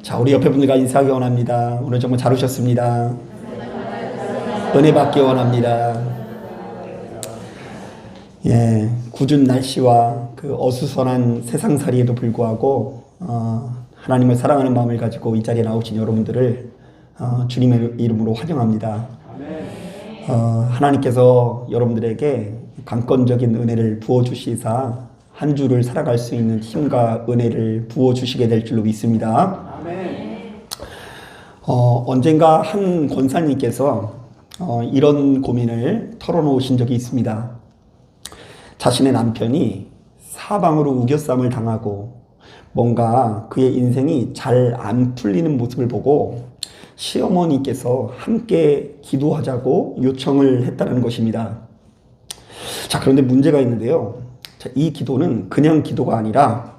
자, 우리 옆에 분들과 인사하기 원합니다. 오늘 정말 잘 오셨습니다. 은혜 받기 원합니다. 예, 굳은 날씨와 그 어수선한 세상살이에도 불구하고 하나님을 사랑하는 마음을 가지고 이 자리에 나오신 여러분들을 주님의 이름으로 환영합니다. 하나님께서 여러분들에게 강권적인 은혜를 부어주시사 한 주를 살아갈 수 있는 힘과 은혜를 부어주시게 될 줄로 믿습니다. 언젠가 한 권사님께서 이런 고민을 털어놓으신 적이 있습니다. 자신의 남편이 사방으로 우겨쌈을 당하고 뭔가 그의 인생이 잘 안 풀리는 모습을 보고 시어머니께서 함께 기도하자고 요청을 했다는 것입니다. 자, 그런데 문제가 있는데요. 자, 이 기도는 그냥 기도가 아니라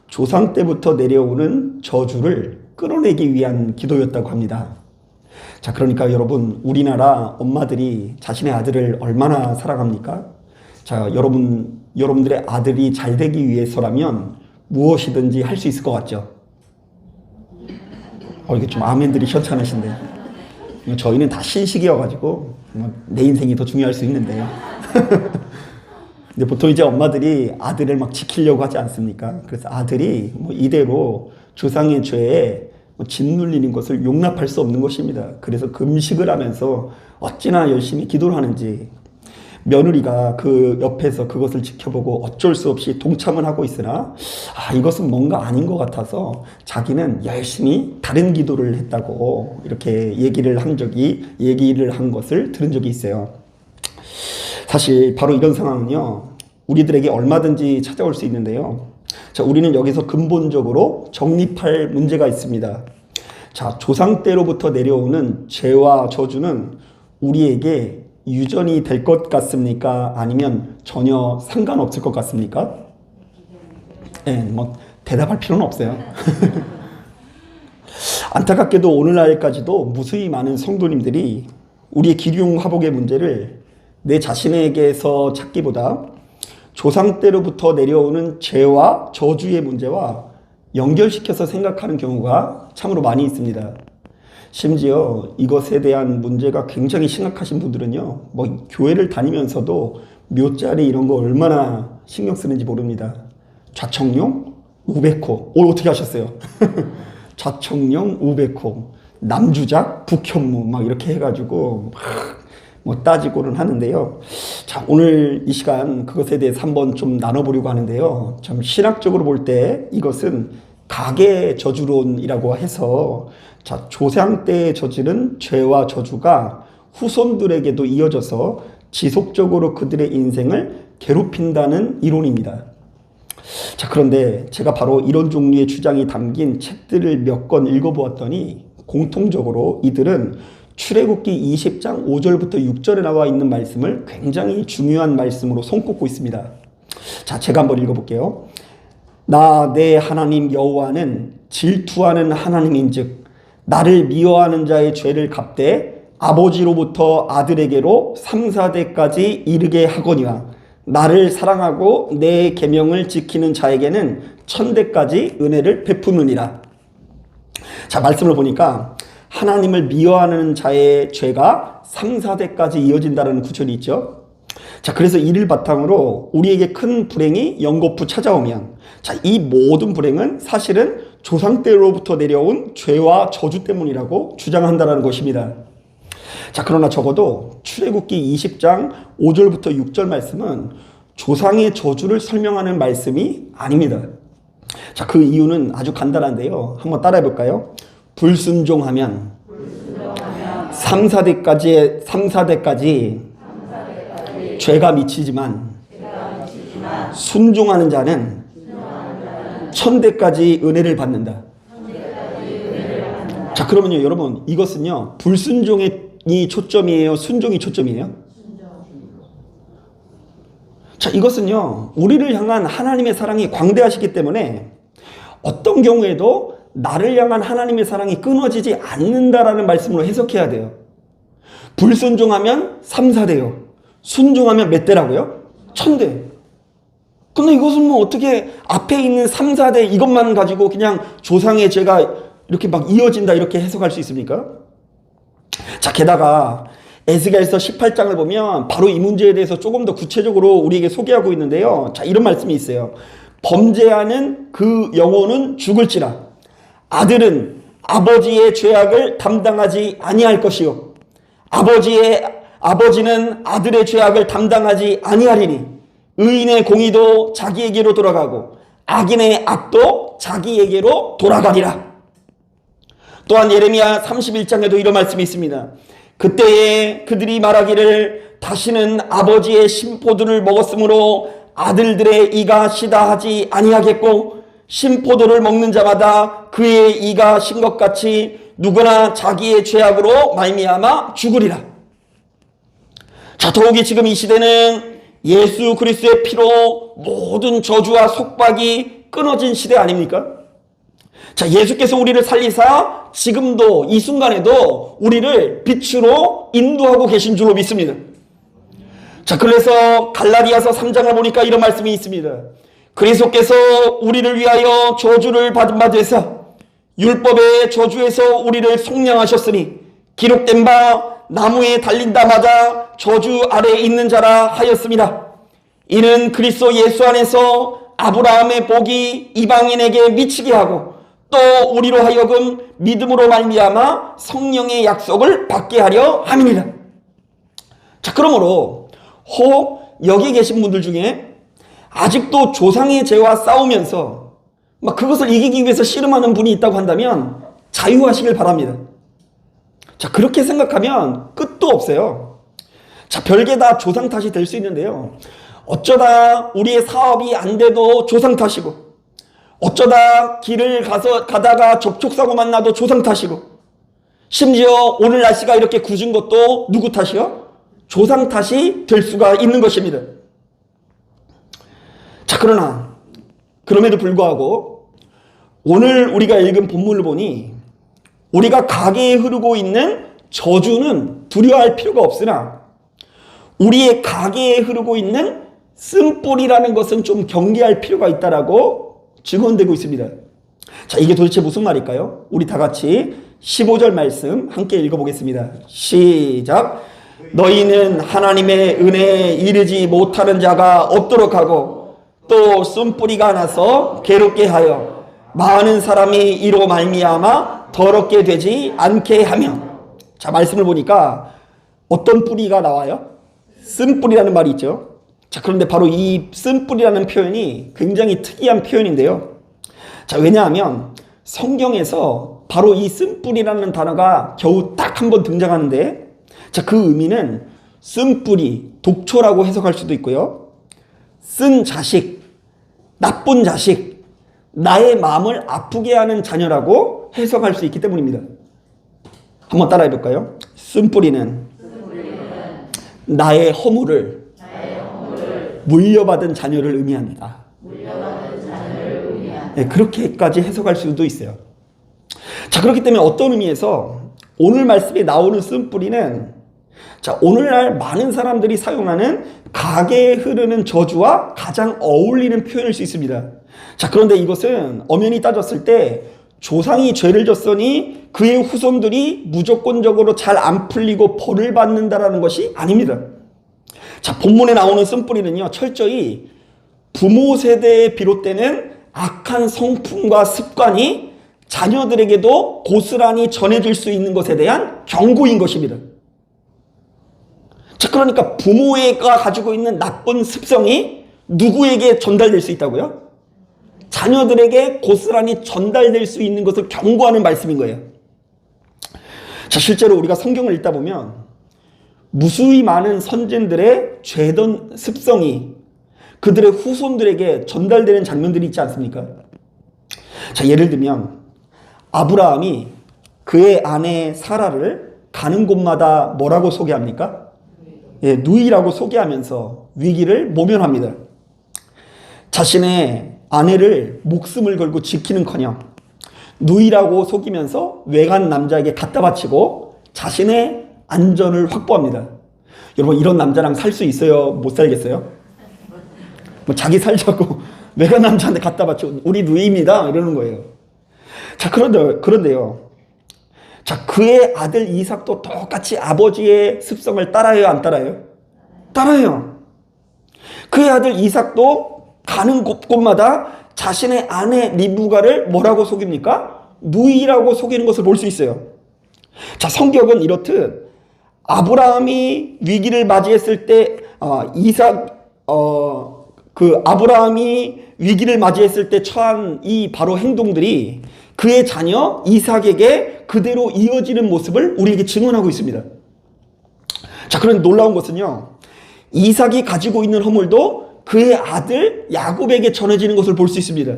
조상 때부터 내려오는 저주를 끌어내기 위한 기도였다고 합니다. 자, 그러니까 여러분, 우리나라 엄마들이 자신의 아들을 얼마나 사랑합니까? 자, 여러분들의 아들이 잘 되기 위해서라면 무엇이든지 할 수 있을 것 같죠? 이게 좀 아멘들이 현찮으신데. 저희는 다 신식이어가지고 내 인생이 더 중요할 수 있는데요. 근데 보통 이제 엄마들이 아들을 막 지키려고 하지 않습니까? 그래서 아들이 이대로 조상의 죄에 짓눌리는 것을 용납할 수 없는 것입니다. 그래서 금식을 하면서 어찌나 열심히 기도를 하는지 며느리가 그 옆에서 그것을 지켜보고 어쩔 수 없이 동참을 하고 있으나 이것은 뭔가 아닌 것 같아서 자기는 열심히 다른 기도를 했다고 이렇게 얘기를 한 것을 들은 적이 있어요. 사실 바로 이런 상황은요, 우리들에게 얼마든지 찾아올 수 있는데요. 자, 우리는 여기서 근본적으로 정립할 문제가 있습니다. 자, 조상 때로부터 내려오는 죄와 저주는 우리에게 유전이 될 것 같습니까? 아니면 전혀 상관없을 것 같습니까? 네, 대답할 필요는 없어요. 안타깝게도 오늘날까지도 무수히 많은 성도님들이 우리의 기륭화복의 문제를 내 자신에게서 찾기보다 조상 때로부터 내려오는 죄와 저주의 문제와 연결시켜서 생각하는 경우가 참으로 많이 있습니다. 심지어 이것에 대한 문제가 굉장히 심각하신 분들은요, 교회를 다니면서도 묘자리 이런 거 얼마나 신경 쓰는지 모릅니다. 좌청룡, 우백호. 어떻게 하셨어요? 좌청룡, 우백호, 남주작, 북현무 이렇게 해가지고 따지고는 하는데요. 자, 오늘 이 시간 그것에 대해서 한번 좀 나눠보려고 하는데요. 좀 신학적으로 볼 때 이것은 가계 저주론이라고 해서, 자, 조상 때의 저지른 죄와 저주가 후손들에게도 이어져서 지속적으로 그들의 인생을 괴롭힌다는 이론입니다. 자, 그런데 제가 바로 이런 종류의 주장이 담긴 책들을 몇 권 읽어보았더니 공통적으로 이들은 출애굽기 20장 5절부터 6절에 나와 있는 말씀을 굉장히 중요한 말씀으로 손꼽고 있습니다. 자, 제가 한번 읽어볼게요. 나 내 하나님 여호와는 질투하는 하나님인즉 나를 미워하는 자의 죄를 갚되 아버지로부터 아들에게로 3, 4대까지 이르게 하거니와 나를 사랑하고 내 계명을 지키는 자에게는 1000대까지 은혜를 베푸느니라. 자, 말씀을 보니까 하나님을 미워하는 자의 죄가 3, 4대까지 이어진다는 구절이 있죠. 자, 그래서 이를 바탕으로 우리에게 큰 불행이 연거푸 찾아오면, 자, 이 모든 불행은 사실은 조상 때로부터 내려온 죄와 저주 때문이라고 주장한다는 것입니다. 자, 그러나 적어도 출애굽기 20장 5절부터 6절 말씀은 조상의 저주를 설명하는 말씀이 아닙니다. 자, 그 이유는 아주 간단한데요. 한번 따라해 볼까요? 불순종하면 3, 4대까지 죄가 미치지만 순종하는 자는 1000대까지 은혜를 받는다. 자, 그러면요, 여러분, 이것은요, 불순종이 초점이에요? 순종이 초점이에요? 자, 이것은요, 우리를 향한 하나님의 사랑이 광대하시기 때문에 어떤 경우에도 나를 향한 하나님의 사랑이 끊어지지 않는다라는 말씀으로 해석해야 돼요. 불순종하면 3, 4대요. 순종하면 몇 대라고요? 1000대. 근데 이것은 어떻게 앞에 있는 3, 4대 이것만 가지고 그냥 조상의 죄가 이렇게 막 이어진다 이렇게 해석할 수 있습니까? 자, 게다가 에스겔서 18장을 보면 바로 이 문제에 대해서 조금 더 구체적으로 우리에게 소개하고 있는데요. 자, 이런 말씀이 있어요. 범죄하는 그 영혼은 죽을지라 아들은 아버지의 죄악을 담당하지 아니할 것이요 아버지는 아들의 죄악을 담당하지 아니하리니 의인의 공의도 자기에게로 돌아가고 악인의 악도 자기에게로 돌아가리라. 또한 예레미야 31장에도 이런 말씀이 있습니다. 그때에 그들이 말하기를 다시는 아버지의 심포도를 먹었으므로 아들들의 이가 시다 하지 아니하겠고 심포도를 먹는 자마다 그의 이가 신 것 같이 누구나 자기의 죄악으로 말미암아 죽으리라. 자, 더욱이 지금 이 시대는 예수 그리스도의 피로 모든 저주와 속박이 끊어진 시대 아닙니까? 자, 예수께서 우리를 살리사 지금도 이 순간에도 우리를 빛으로 인도하고 계신 줄로 믿습니다. 자, 그래서 갈라디아서 3장을 보니까 이런 말씀이 있습니다. 그리스도께서 우리를 위하여 저주를 받은 바 되사 율법의 저주에서 우리를 속량하셨으니 기록된 바 나무에 달린다 맞아 저주 아래에 있는 자라 하였습니다. 이는 그리스도 예수 안에서 아브라함의 복이 이방인에게 미치게 하고 또 우리로 하여금 믿음으로 말미암아 성령의 약속을 받게 하려 함이니라. 자, 그러므로 혹 여기 계신 분들 중에 아직도 조상의 죄와 싸우면서 막 그것을 이기기 위해서 씨름하는 분이 있다고 한다면 자유하시길 바랍니다. 자, 그렇게 생각하면 끝도 없어요. 자, 별게 다 조상 탓이 될 수 있는데요. 어쩌다 우리의 사업이 안 돼도 조상 탓이고 어쩌다 길을 가다가 접촉사고 만나도 조상 탓이고 심지어 오늘 날씨가 이렇게 궂은 것도 누구 탓이요? 조상 탓이 될 수가 있는 것입니다. 자, 그러나 그럼에도 불구하고 오늘 우리가 읽은 본문을 보니 우리가 가게에 흐르고 있는 저주는 두려워할 필요가 없으나 우리의 가게에 흐르고 있는 쓴뿌리라는 것은 좀 경계할 필요가 있다라고 증언되고 있습니다. 자, 이게 도대체 무슨 말일까요? 우리 다 같이 15절 말씀 함께 읽어보겠습니다. 시작. 너희는 하나님의 은혜에 이르지 못하는 자가 없도록 하고 또 쓴뿌리가 나서 괴롭게 하여 많은 사람이 이로 말미암아 더럽게 되지 않게 하며. 자, 말씀을 보니까 어떤 뿌리가 나와요? 쓴뿌리라는 말이 있죠. 자, 그런데 바로 이 쓴뿌리라는 표현이 굉장히 특이한 표현인데요. 자, 왜냐하면 성경에서 바로 이 쓴뿌리라는 단어가 겨우 딱 한 번 등장하는데, 자, 그 의미는 쓴뿌리, 독초라고 해석할 수도 있고요. 쓴 자식, 나쁜 자식, 나의 마음을 아프게 하는 자녀라고 해석할 수 있기 때문입니다. 한번 따라해 볼까요? 쓴뿌리는 나의 허물을 물려받은 자녀를 의미합니다. 네, 그렇게까지 해석할 수도 있어요. 자, 그렇기 때문에 어떤 의미에서 오늘 말씀에 나오는 쓴뿌리는, 자, 오늘날 많은 사람들이 사용하는 가게에 흐르는 저주와 가장 어울리는 표현일 수 있습니다. 자, 그런데 이것은 엄연히 따졌을 때 조상이 죄를 졌으니 그의 후손들이 무조건적으로 잘 안 풀리고 벌을 받는다라는 것이 아닙니다. 자, 본문에 나오는 쓴뿌리는요, 철저히 부모 세대에 비롯되는 악한 성품과 습관이 자녀들에게도 고스란히 전해질 수 있는 것에 대한 경고인 것입니다. 자, 그러니까 부모가 가지고 있는 나쁜 습성이 누구에게 전달될 수 있다고요? 자녀들에게 고스란히 전달될 수 있는 것을 경고하는 말씀인 거예요. 자, 실제로 우리가 성경을 읽다 보면 무수히 많은 선진들의 죄던 습성이 그들의 후손들에게 전달되는 장면들이 있지 않습니까? 자, 예를 들면 아브라함이 그의 아내 사라를 가는 곳마다 뭐라고 소개합니까? 예, 누이라고 소개하면서 위기를 모면합니다. 자신의 아내를 목숨을 걸고 지키는커녕 누이라고 속이면서 외간 남자에게 갖다 바치고 자신의 안전을 확보합니다. 여러분, 이런 남자랑 살 수 있어요? 못 살겠어요? 뭐 자기 살자고 외간 남자한테 갖다 바치고 우리 누이입니다 이러는 거예요. 자, 그런데요. 자, 그의 아들 이삭도 똑같이 아버지의 습성을 따라요, 안 따라요? 따라요. 그의 아들 이삭도 가는 곳곳마다 자신의 아내 리브가를 뭐라고 속입니까? 누이라고 속이는 것을 볼 수 있어요. 자, 성경은 이렇듯 아브라함이 위기를 맞이했을 때 아브라함이 위기를 맞이했을 때 처한 이 바로 행동들이 그의 자녀 이삭에게 그대로 이어지는 모습을 우리에게 증언하고 있습니다. 자, 그런데 놀라운 것은요, 이삭이 가지고 있는 허물도 그의 아들 야곱에게 전해지는 것을 볼 수 있습니다.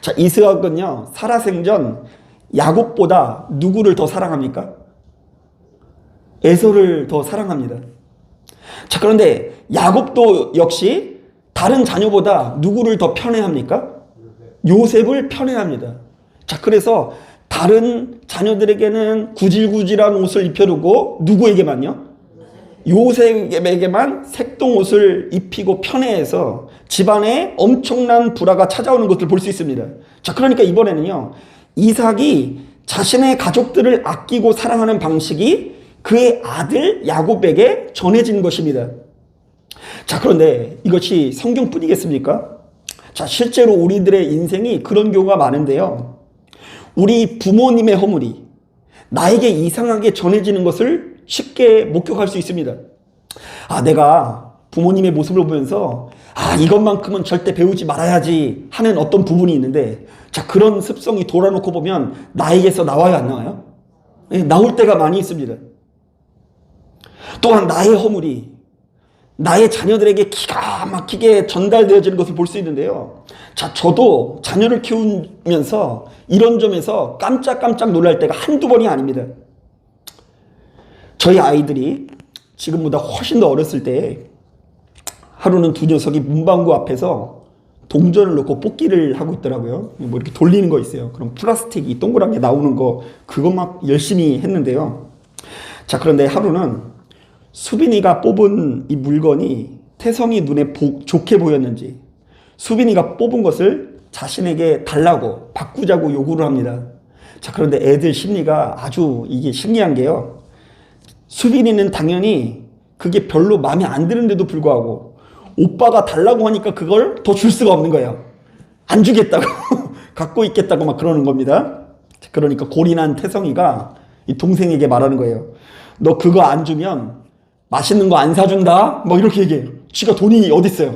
자, 이삭은요, 살아생전 야곱보다 누구를 더 사랑합니까? 에서를 더 사랑합니다. 자, 그런데 야곱도 역시 다른 자녀보다 누구를 더 편애합니까? 요셉을 편애합니다. 자, 그래서 다른 자녀들에게는 구질구질한 옷을 입혀두고 누구에게만요? 요셉에게만 색동 옷을 입히고 편애해서 집안에 엄청난 불화가 찾아오는 것을 볼 수 있습니다. 자, 그러니까 이번에는요, 이삭이 자신의 가족들을 아끼고 사랑하는 방식이 그의 아들 야곱에게 전해진 것입니다. 자, 그런데 이것이 성경뿐이겠습니까? 자, 실제로 우리들의 인생이 그런 경우가 많은데요. 우리 부모님의 허물이 나에게 이상하게 전해지는 것을 쉽게 목격할 수 있습니다. 내가 부모님의 모습을 보면서 이것만큼은 절대 배우지 말아야지 하는 어떤 부분이 있는데, 자, 그런 습성이 돌아놓고 보면 나에게서 나와요, 안 나와요? 네, 나올 때가 많이 있습니다. 또한 나의 허물이 나의 자녀들에게 기가 막히게 전달되어지는 것을 볼 수 있는데요. 자, 저도 자녀를 키우면서 이런 점에서 깜짝깜짝 놀랄 때가 한두 번이 아닙니다. 저희 아이들이 지금보다 훨씬 더 어렸을 때 하루는 두 녀석이 문방구 앞에서 동전을 넣고 뽑기를 하고 있더라고요. 뭐 이렇게 돌리는 거 있어요. 그럼 플라스틱이 동그랗게 나오는 거, 그거 막 열심히 했는데요. 자, 그런데 하루는 수빈이가 뽑은 이 물건이 태성이 눈에 좋게 보였는지 수빈이가 뽑은 것을 자신에게 달라고 바꾸자고 요구를 합니다. 자, 그런데 애들 심리가 아주 이게 신기한 게요. 수빈이는 당연히 그게 별로 마음에 안 드는데도 불구하고 오빠가 달라고 하니까 그걸 더 줄 수가 없는 거예요. 안 주겠다고 갖고 있겠다고 막 그러는 겁니다. 그러니까 골인한 태성이가 이 동생에게 말하는 거예요. 너 그거 안 주면 맛있는 거 안 사준다? 뭐 이렇게 얘기해요. 지가 돈이 어딨어요?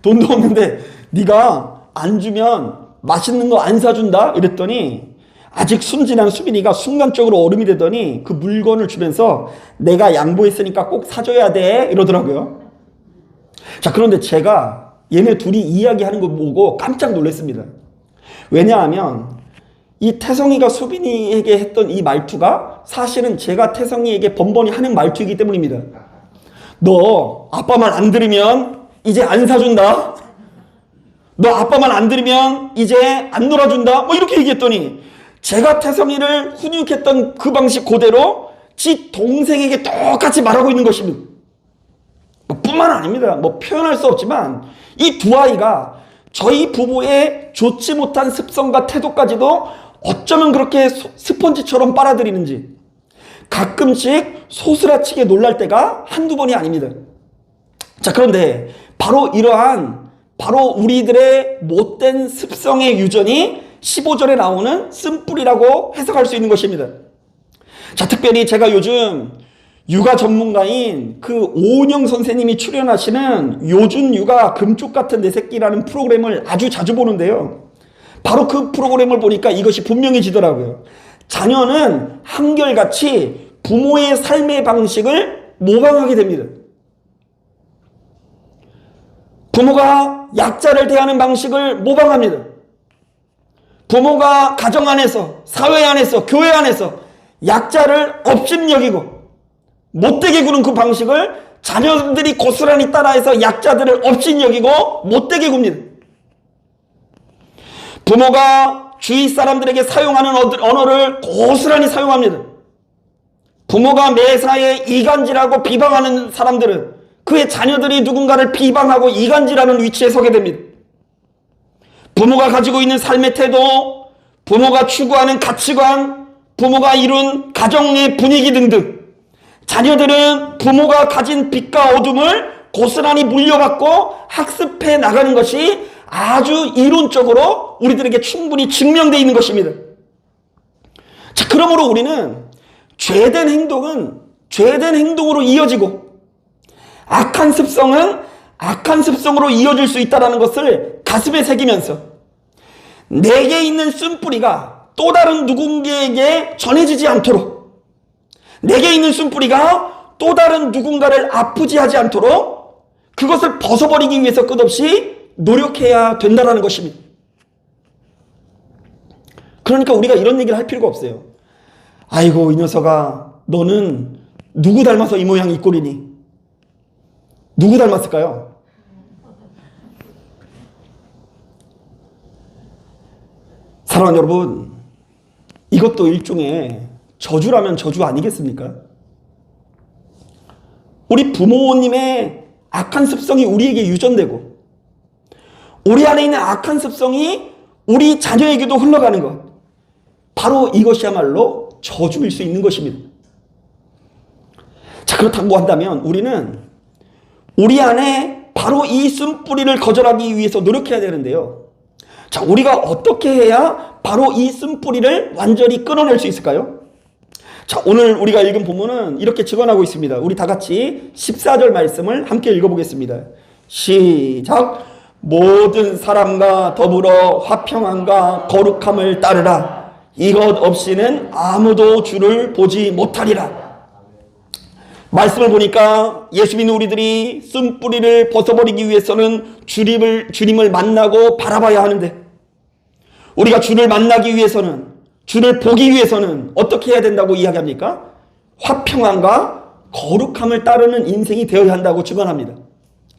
돈도 없는데 네가 안 주면 맛있는 거 안 사준다? 이랬더니 아직 순진한 수빈이가 순간적으로 얼음이 되더니 그 물건을 주면서 내가 양보했으니까 꼭 사줘야 돼 이러더라고요. 자, 그런데 제가 얘네 둘이 이야기하는 거 보고 깜짝 놀랐습니다. 왜냐하면 이 태성이가 수빈이에게 했던 이 말투가 사실은 제가 태성이에게 번번이 하는 말투이기 때문입니다. 너 아빠 말 안 들으면 이제 안 사준다. 너 아빠 말 안 들으면 이제 안 놀아준다. 뭐 이렇게 얘기했더니 제가 태성이를 훈육했던 그 방식 그대로 지 동생에게 똑같이 말하고 있는 것입니다. 뿐만 아닙니다. 뭐 표현할 수 없지만 이 두 아이가 저희 부부의 좋지 못한 습성과 태도까지도 어쩌면 그렇게 스펀지처럼 빨아들이는지 가끔씩 소스라치게 놀랄 때가 한두 번이 아닙니다. 자, 그런데 바로 우리들의 못된 습성의 유전이 15절에 나오는 쓴뿌리라고 해석할 수 있는 것입니다. 자, 특별히 제가 요즘 육아 전문가인 그 오은영 선생님이 출연하시는 요즘 육아 금쪽 같은 내 새끼라는 프로그램을 아주 자주 보는데요. 바로 그 프로그램을 보니까 이것이 분명해지더라고요. 자녀는 한결같이 부모의 삶의 방식을 모방하게 됩니다. 부모가 약자를 대하는 방식을 모방합니다. 부모가 가정 안에서, 사회 안에서, 교회 안에서 약자를 업신여기고 못되게 구는 그 방식을 자녀들이 고스란히 따라해서 약자들을 업신여기고 못되게 굽니다. 부모가 주위 사람들에게 사용하는 언어를 고스란히 사용합니다. 부모가 매사에 이간질하고 비방하는 사람들은 그의 자녀들이 누군가를 비방하고 이간질하는 위치에 서게 됩니다. 부모가 가지고 있는 삶의 태도, 부모가 추구하는 가치관, 부모가 이룬 가정 내 분위기 등등, 자녀들은 부모가 가진 빛과 어둠을 고스란히 물려받고 학습해 나가는 것이 아주 이론적으로 우리들에게 충분히 증명되어 있는 것입니다. 자, 그러므로 우리는 죄된 행동은 죄된 행동으로 이어지고 악한 습성은 악한 습성으로 이어질 수 있다는 것을 가슴에 새기면서 내게 있는 쓴뿌리가 또 다른 누군가에게 전해지지 않도록, 내게 있는 쓴뿌리가 또 다른 누군가를 아프지 하지 않도록 그것을 벗어버리기 위해서 끝없이 노력해야 된다는 것입니다. 그러니까 우리가 이런 얘기를 할 필요가 없어요. 아이고, 이 녀석아, 너는 누구 닮아서 이 모양 이 꼴이니? 누구 닮았을까요? 사랑하는 여러분, 이것도 일종의 저주라면 저주 아니겠습니까? 우리 부모님의 악한 습성이 우리에게 유전되고 우리 안에 있는 악한 습성이 우리 자녀에게도 흘러가는 것, 바로 이것이야말로 저주일 수 있는 것입니다. 자, 그렇다고 한다면 우리는 우리 안에 바로 이 쓴뿌리를 거절하기 위해서 노력해야 되는데요. 자, 우리가 어떻게 해야 바로 이 쓴뿌리를 완전히 끊어낼 수 있을까요? 자, 오늘 우리가 읽은 본문은 이렇게 증언하고 있습니다. 우리 다 같이 14절 말씀을 함께 읽어보겠습니다. 시작! 모든 사람과 더불어 화평함과 거룩함을 따르라. 이것 없이는 아무도 주를 보지 못하리라. 말씀을 보니까 예수 믿는 우리들이 쓴뿌리를 벗어버리기 위해서는 주님을 만나고 바라봐야 하는데, 우리가 주를 만나기 위해서는, 주를 보기 위해서는 어떻게 해야 된다고 이야기합니까? 화평함과 거룩함을 따르는 인생이 되어야 한다고 증언합니다.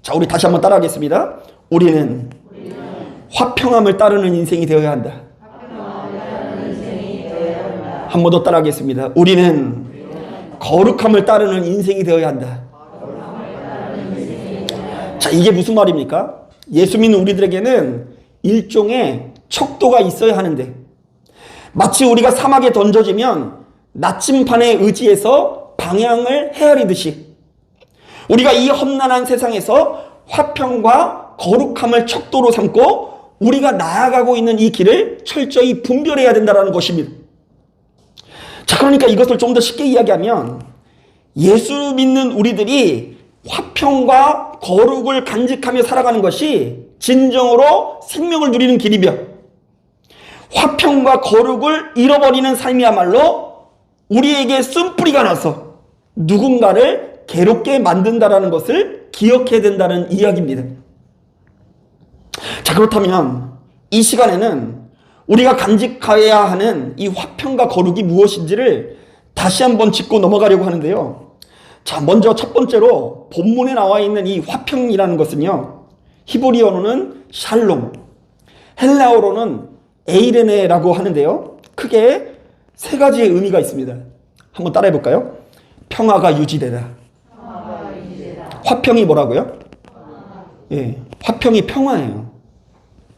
자, 우리 다시 한번 따라하겠습니다. 우리는 화평함을 따르는 인생이 되어야 한다. 한 번 더 따라하겠습니다. 우리는 거룩함을 따르는 인생이 되어야 한다. 자, 이게 무슨 말입니까? 예수 믿는 우리들에게는 일종의 척도가 있어야 하는데, 마치 우리가 사막에 던져지면 나침반에 의지해서 방향을 헤아리듯이 우리가 이 험난한 세상에서 화평과 거룩함을 척도로 삼고 우리가 나아가고 있는 이 길을 철저히 분별해야 된다는 것입니다. 자, 그러니까 이것을 좀 더 쉽게 이야기하면 예수 믿는 우리들이 화평과 거룩을 간직하며 살아가는 것이 진정으로 생명을 누리는 길이며, 화평과 거룩을 잃어버리는 삶이야말로 우리에게 쓴뿌리가 나서 누군가를 괴롭게 만든다는 것을 기억해야 된다는 이야기입니다. 자, 그렇다면 이 시간에는 우리가 간직해야 하는 이 화평과 거룩이 무엇인지를 다시 한번 짚고 넘어가려고 하는데요. 자, 먼저 첫 번째로 본문에 나와 있는 이 화평이라는 것은요, 히브리어로는 샬롬, 헬라어로는 에이레네라고 하는데요, 크게 세 가지의 의미가 있습니다. 한번 따라해 볼까요? 평화가 유지되다. 화평이 뭐라고요? 예, 화평이 평화예요.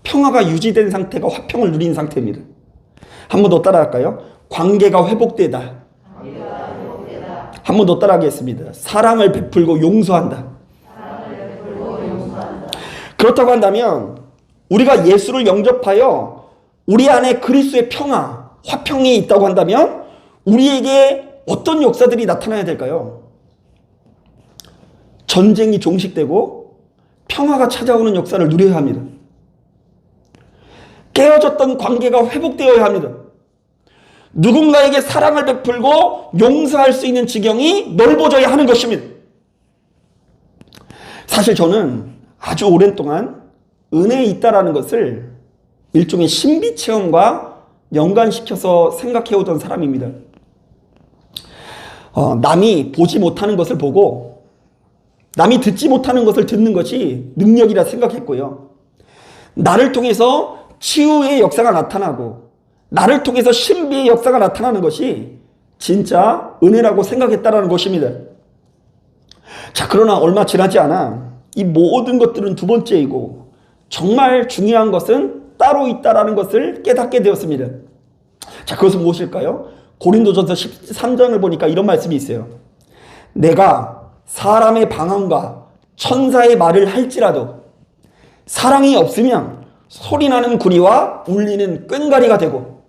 평화가 유지된 상태가 화평을 누린 상태입니다. 한 번 더 따라할까요? 관계가 회복되다. 한 번 더 따라하겠습니다. 사랑을 베풀고 용서한다. 그렇다고 한다면 우리가 예수를 영접하여 우리 안에 그리스도의 평화, 화평이 있다고 한다면 우리에게 어떤 역사들이 나타나야 될까요? 전쟁이 종식되고 평화가 찾아오는 역사를 누려야 합니다. 깨어졌던 관계가 회복되어야 합니다. 누군가에게 사랑을 베풀고 용서할 수 있는 지경이 넓어져야 하는 것입니다. 사실 저는 아주 오랜 동안 은혜에 있다라는 것을 일종의 신비 체험과 연관시켜서 생각해오던 사람입니다. 남이 보지 못하는 것을 보고 남이 듣지 못하는 것을 듣는 것이 능력이라 생각했고요. 나를 통해서 치유의 역사가 나타나고 나를 통해서 신비의 역사가 나타나는 것이 진짜 은혜라고 생각했다라는 것입니다. 자, 그러나 얼마 지나지 않아 이 모든 것들은 두 번째이고 정말 중요한 것은 따로 있다라는 것을 깨닫게 되었습니다. 자, 그것은 무엇일까요? 고린도전서 13장을 보니까 이런 말씀이 있어요. 내가 사람의 방언과 천사의 말을 할지라도 사랑이 없으면 소리나는 구리와 울리는 꽹과리가 되고,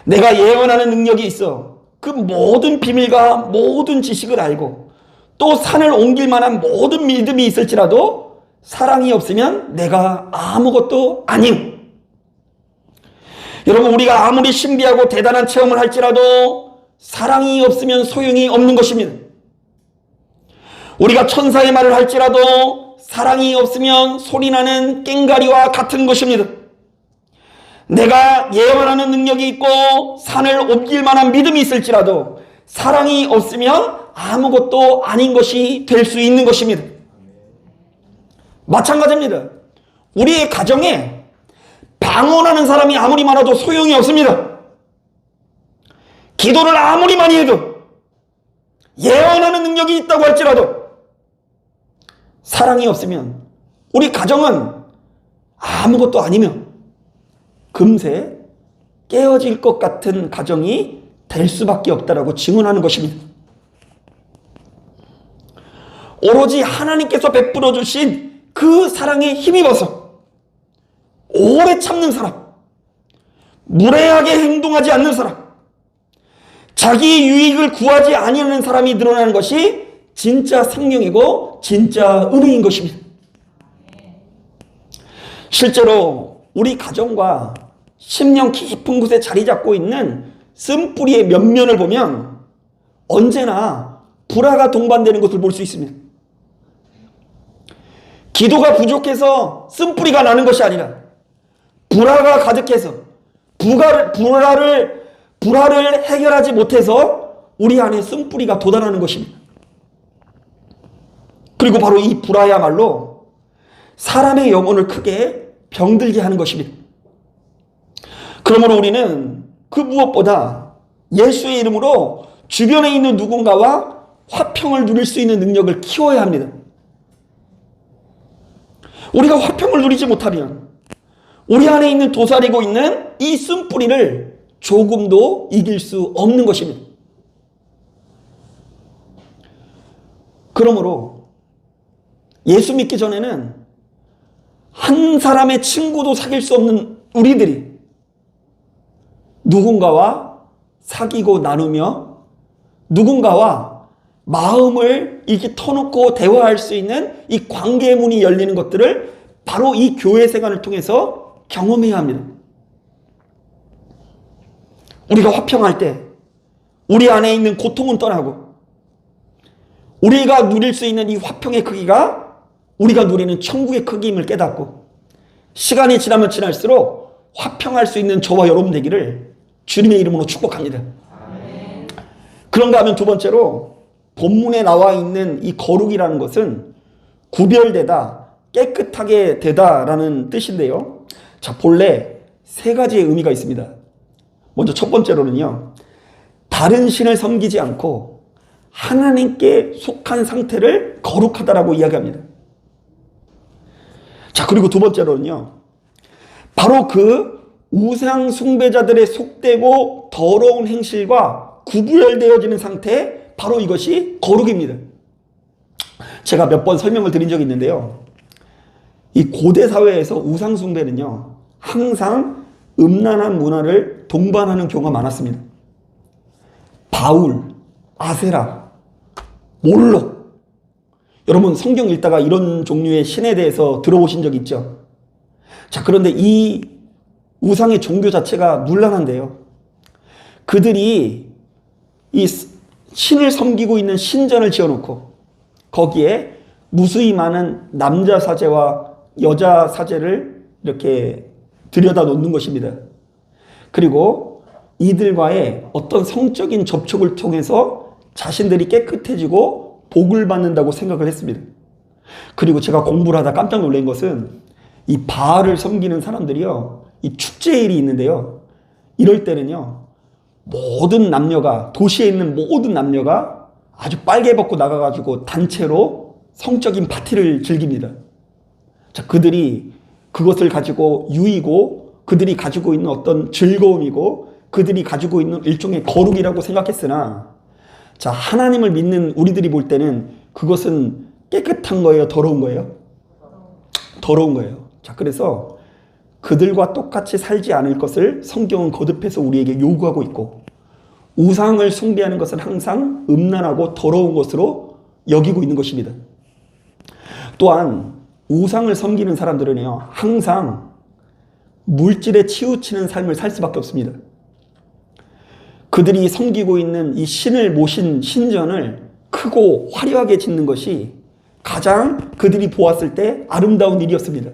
내가 예언하는 능력이 있어 그 모든 비밀과 모든 지식을 알고 또 산을 옮길 만한 모든 믿음이 있을지라도 사랑이 없으면 내가 아무것도 아님. 여러분, 우리가 아무리 신비하고 대단한 체험을 할지라도 사랑이 없으면 소용이 없는 것입니다. 우리가 천사의 말을 할지라도 사랑이 없으면 소리나는 꽹과리와 같은 것입니다. 내가 예언하는 능력이 있고 산을 옮길 만한 믿음이 있을지라도 사랑이 없으면 아무것도 아닌 것이 될 수 있는 것입니다. 마찬가지입니다. 우리의 가정에 방언하는 사람이 아무리 많아도 소용이 없습니다. 기도를 아무리 많이 해도, 예언하는 능력이 있다고 할지라도 사랑이 없으면 우리 가정은 아무것도 아니며 금세 깨어질 것 같은 가정이 될 수밖에 없다라고 증언하는 것입니다. 오로지 하나님께서 베풀어 주신 그 사랑에 힘입어서 오래 참는 사람, 무례하게 행동하지 않는 사람, 자기 유익을 구하지 아니하는 사람이 늘어나는 것이 진짜 생명이고 진짜 은혜인 것입니다. 실제로 우리 가정과 심령 깊은 곳에 자리 잡고 있는 쓴뿌리의 면면을 보면 언제나 불화가 동반되는 것을 볼 수 있습니다. 기도가 부족해서 쓴뿌리가 나는 것이 아니라 불화가 가득해서 불화를 해결하지 못해서 우리 안에 쓴뿌리가 돋아나는 것입니다. 그리고 바로 이 불화야말로 사람의 영혼을 크게 병들게 하는 것입니다. 그러므로 우리는 그 무엇보다 예수의 이름으로 주변에 있는 누군가와 화평을 누릴 수 있는 능력을 키워야 합니다. 우리가 화평을 누리지 못하면 우리 안에 있는 도사리고 있는 이 쓴뿌리를 조금도 이길 수 없는 것입니다. 그러므로 예수 믿기 전에는 한 사람의 친구도 사귈 수 없는 우리들이 누군가와 사귀고 나누며 누군가와 마음을 이렇게 터놓고 대화할 수 있는 이 관계의 문이 열리는 것들을 바로 이 교회 생활을 통해서 경험해야 합니다. 우리가 화평할 때 우리 안에 있는 고통은 떠나고 우리가 누릴 수 있는 이 화평의 크기가 우리가 누리는 천국의 크기임을 깨닫고 시간이 지나면 지날수록 화평할 수 있는 저와 여러분 되기를 주님의 이름으로 축복합니다. 아멘. 그런가 하면 두 번째로 본문에 나와 있는 이 거룩이라는 것은 구별되다, 깨끗하게 되다라는 뜻인데요. 자, 본래 세 가지의 의미가 있습니다. 먼저 첫 번째로는요, 다른 신을 섬기지 않고 하나님께 속한 상태를 거룩하다라고 이야기합니다. 자, 그리고 두 번째로는요, 바로 그 우상 숭배자들의 속되고 더러운 행실과 구별되어지는 상태, 바로 이것이 거룩입니다. 제가 몇 번 설명을 드린 적이 있는데요. 이 고대 사회에서 우상 숭배는요, 항상 음란한 문화를 동반하는 경우가 많았습니다. 바울, 아세라, 몰록. 여러분 성경 읽다가 이런 종류의 신에 대해서 들어보신 적 있죠? 자, 그런데 이 우상의 종교 자체가 문란한데요. 그들이 이 신을 섬기고 있는 신전을 지어놓고 거기에 무수히 많은 남자 사제와 여자 사제를 이렇게 들여다 놓는 것입니다. 그리고 이들과의 어떤 성적인 접촉을 통해서 자신들이 깨끗해지고 복을 받는다고 생각을 했습니다. 그리고 제가 공부를 하다 깜짝 놀란 것은 이 바알을 섬기는 사람들이요, 이 축제일이 있는데요, 이럴 때는요 모든 남녀가, 도시에 있는 모든 남녀가 아주 빨개 벗고 나가가지고 단체로 성적인 파티를 즐깁니다. 자, 그들이 그것을 가지고 유이고 그들이 가지고 있는 어떤 즐거움이고 그들이 가지고 있는 일종의 거룩이라고 생각했으나, 자, 하나님을 믿는 우리들이 볼 때는 그것은 깨끗한 거예요? 더러운 거예요? 더러운 거예요. 자, 그래서 그들과 똑같이 살지 않을 것을 성경은 거듭해서 우리에게 요구하고 있고, 우상을 숭배하는 것은 항상 음란하고 더러운 것으로 여기고 있는 것입니다. 또한 우상을 섬기는 사람들은요, 항상 물질에 치우치는 삶을 살 수밖에 없습니다. 그들이 섬기고 있는 이 신을 모신 신전을 크고 화려하게 짓는 것이 가장 그들이 보았을 때 아름다운 일이었습니다.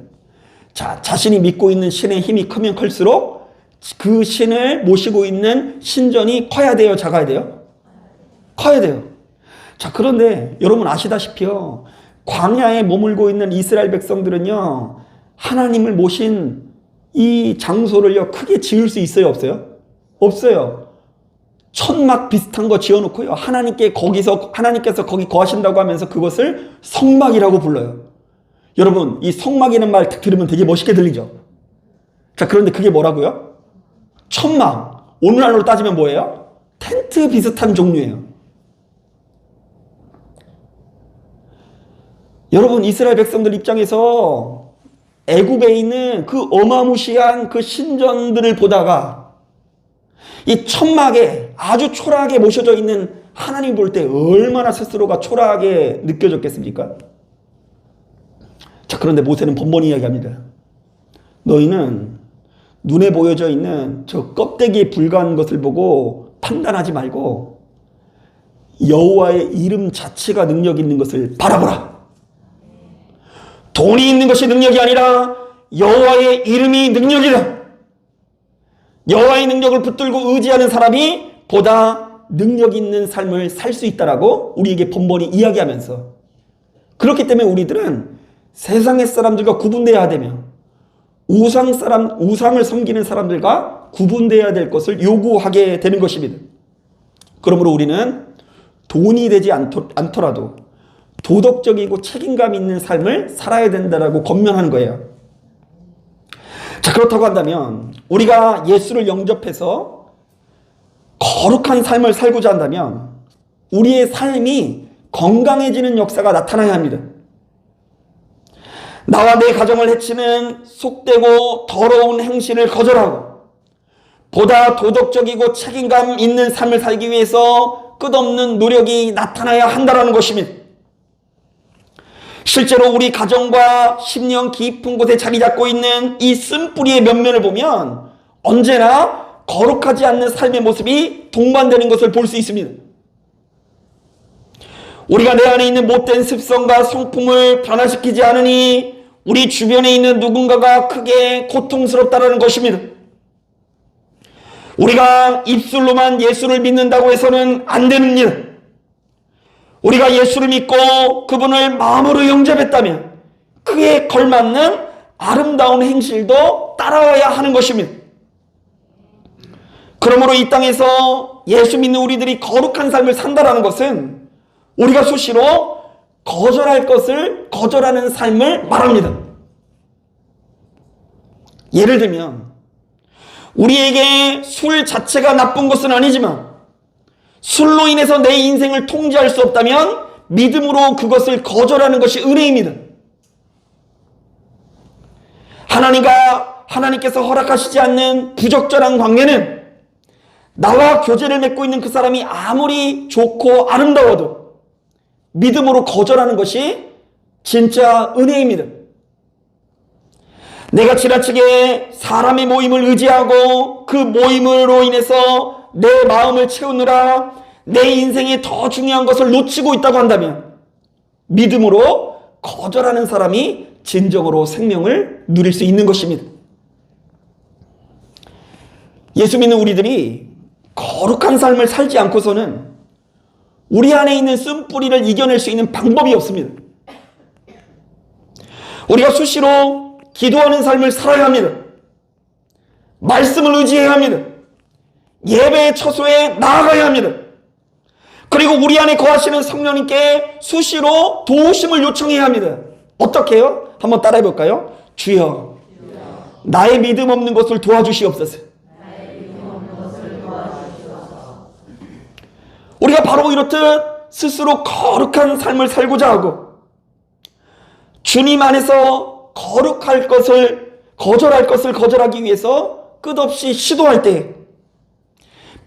자, 자신이 믿고 있는 신의 힘이 크면 클수록 그 신을 모시고 있는 신전이 커야 돼요? 작아야 돼요? 커야 돼요. 자, 그런데 여러분 아시다시피요, 광야에 머물고 있는 이스라엘 백성들은요, 하나님을 모신 이 장소를요 크게 지을 수 있어요? 없어요? 없어요. 천막 비슷한 거 지어놓고요, 하나님께서 거기 거하신다고 하면서 그것을 성막이라고 불러요. 여러분, 이 성막이라는 말 딱 들으면 되게 멋있게 들리죠? 자, 그런데 그게 뭐라고요? 천막. 오늘날로 따지면 뭐예요? 텐트 비슷한 종류예요. 여러분, 이스라엘 백성들 입장에서 애굽에 있는 그 어마무시한 그 신전들을 보다가 이 천막에 아주 초라하게 모셔져 있는 하나님 볼 때 얼마나 스스로가 초라하게 느껴졌겠습니까? 자, 그런데 모세는 번번이 이야기합니다. 너희는 눈에 보여져 있는 저 껍데기에 불과한 것을 보고 판단하지 말고 여호와의 이름 자체가 능력 있는 것을 바라보라. 돈이 있는 것이 능력이 아니라 여호와의 이름이 능력이다. 여호와의 능력을 붙들고 의지하는 사람이 보다 능력 있는 삶을 살 수 있다라고 우리에게 번번이 이야기하면서, 그렇기 때문에 우리들은 세상의 사람들과 구분돼야 되며 우상을 섬기는 사람들과 구분돼야 될 것을 요구하게 되는 것입니다. 그러므로 우리는 돈이 되지 않더라도 도덕적이고 책임감 있는 삶을 살아야 된다라고 권면하는 거예요. 자, 그렇다고 한다면 우리가 예수를 영접해서 거룩한 삶을 살고자 한다면 우리의 삶이 건강해지는 역사가 나타나야 합니다. 나와 내 가정을 해치는 속되고 더러운 행실을 거절하고 보다 도덕적이고 책임감 있는 삶을 살기 위해서 끝없는 노력이 나타나야 한다는 것입니다. 실제로 우리 가정과 심령 깊은 곳에 자리 잡고 있는 이 쓴뿌리의 면면을 보면 언제나 거룩하지 않는 삶의 모습이 동반되는 것을 볼 수 있습니다. 우리가 내 안에 있는 못된 습성과 성품을 변화시키지 않으니 우리 주변에 있는 누군가가 크게 고통스럽다는 것입니다. 우리가 입술로만 예수를 믿는다고 해서는 안 되는 일, 우리가 예수를 믿고 그분을 마음으로 영접했다면 그에 걸맞는 아름다운 행실도 따라와야 하는 것입니다. 그러므로 이 땅에서 예수 믿는 우리들이 거룩한 삶을 산다는 것은 우리가 수시로 거절할 것을 거절하는 삶을 말합니다. 예를 들면 우리에게 술 자체가 나쁜 것은 아니지만 술로 인해서 내 인생을 통제할 수 없다면 믿음으로 그것을 거절하는 것이 은혜입니다. 하나님께서 허락하시지 않는 부적절한 관계는 나와 교제를 맺고 있는 그 사람이 아무리 좋고 아름다워도 믿음으로 거절하는 것이 진짜 은혜입니다. 내가 지나치게 사람의 모임을 의지하고 그 모임으로 인해서 내 마음을 채우느라 내 인생에 더 중요한 것을 놓치고 있다고 한다면 믿음으로 거절하는 사람이 진정으로 생명을 누릴 수 있는 것입니다. 예수 믿는 우리들이 거룩한 삶을 살지 않고서는 우리 안에 있는 쓴뿌리를 이겨낼 수 있는 방법이 없습니다. 우리가 수시로 기도하는 삶을 살아야 합니다. 말씀을 의지해야 합니다. 예배의 처소에 나아가야 합니다. 그리고 우리 안에 거하시는 성령님께 수시로 도우심을 요청해야 합니다. 어떻게 해요? 한번 따라해 볼까요? 주여, 나의 믿음 없는 것을 도와주시옵소서. 바로 이렇듯 스스로 거룩한 삶을 살고자 하고 주님 안에서 거룩할 것을 거절하기 위해서 끝없이 시도할 때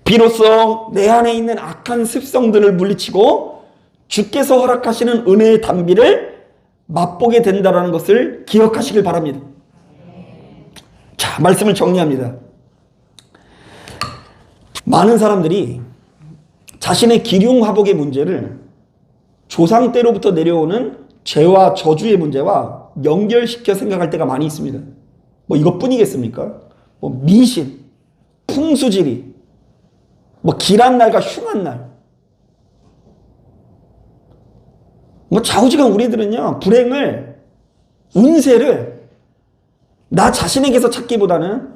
비로소 내 안에 있는 악한 습성들을 물리치고 주께서 허락하시는 은혜의 단비를 맛보게 된다는 것을 기억하시길 바랍니다. 자, 말씀을 정리합니다. 많은 사람들이 자신의 기륭화복의 문제를 조상 때로부터 내려오는 죄와 저주의 문제와 연결시켜 생각할 때가 많이 있습니다. 뭐 이것뿐이겠습니까? 뭐 미신, 풍수지리, 뭐 길한 날과 흉한 날. 뭐 좌우지간 우리들은요, 불행을, 운세를 나 자신에게서 찾기보다는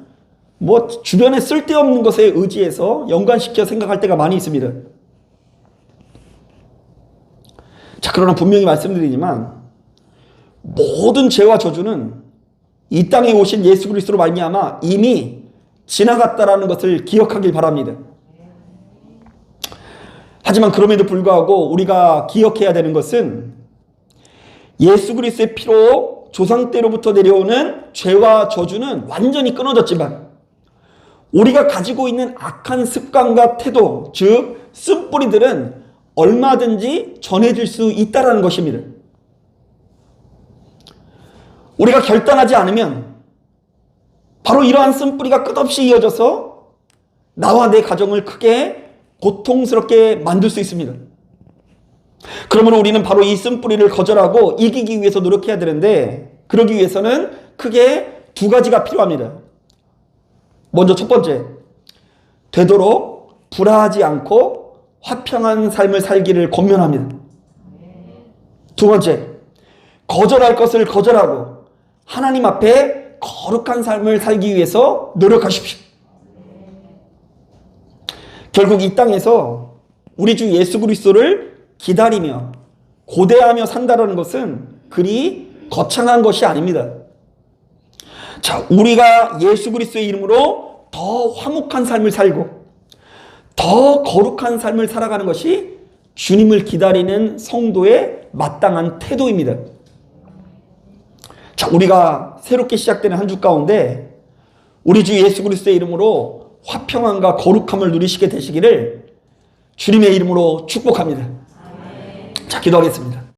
뭐 주변에 쓸데없는 것에 의지해서 연관시켜 생각할 때가 많이 있습니다. 자, 그러나 분명히 말씀드리지만 모든 죄와 저주는 이 땅에 오신 예수 그리스도로 말미암아 이미 지나갔다라는 것을 기억하길 바랍니다. 하지만 그럼에도 불구하고 우리가 기억해야 되는 것은 예수 그리스도의 피로 조상 때로부터 내려오는 죄와 저주는 완전히 끊어졌지만 우리가 가지고 있는 악한 습관과 태도, 즉 쓴뿌리들은 얼마든지 전해질 수 있다는 것입니다. 우리가 결단하지 않으면 바로 이러한 쓴뿌리가 끝없이 이어져서 나와 내 가정을 크게 고통스럽게 만들 수 있습니다. 그러므로 우리는 바로 이 쓴뿌리를 거절하고 이기기 위해서 노력해야 되는데 그러기 위해서는 크게 두 가지가 필요합니다. 먼저 첫 번째, 되도록 불화하지 않고 화평한 삶을 살기를 권면합니다. 두 번째, 거절할 것을 거절하고 하나님 앞에 거룩한 삶을 살기 위해서 노력하십시오. 결국 이 땅에서 우리 주 예수 그리스도를 기다리며 고대하며 산다는 것은 그리 거창한 것이 아닙니다. 자, 우리가 예수 그리스도의 이름으로 더 화목한 삶을 살고 더 거룩한 삶을 살아가는 것이 주님을 기다리는 성도의 마땅한 태도입니다. 자, 우리가 새롭게 시작되는 한 주 가운데 우리 주 예수 그리스도의 이름으로 화평함과 거룩함을 누리시게 되시기를 주님의 이름으로 축복합니다. 자, 기도하겠습니다.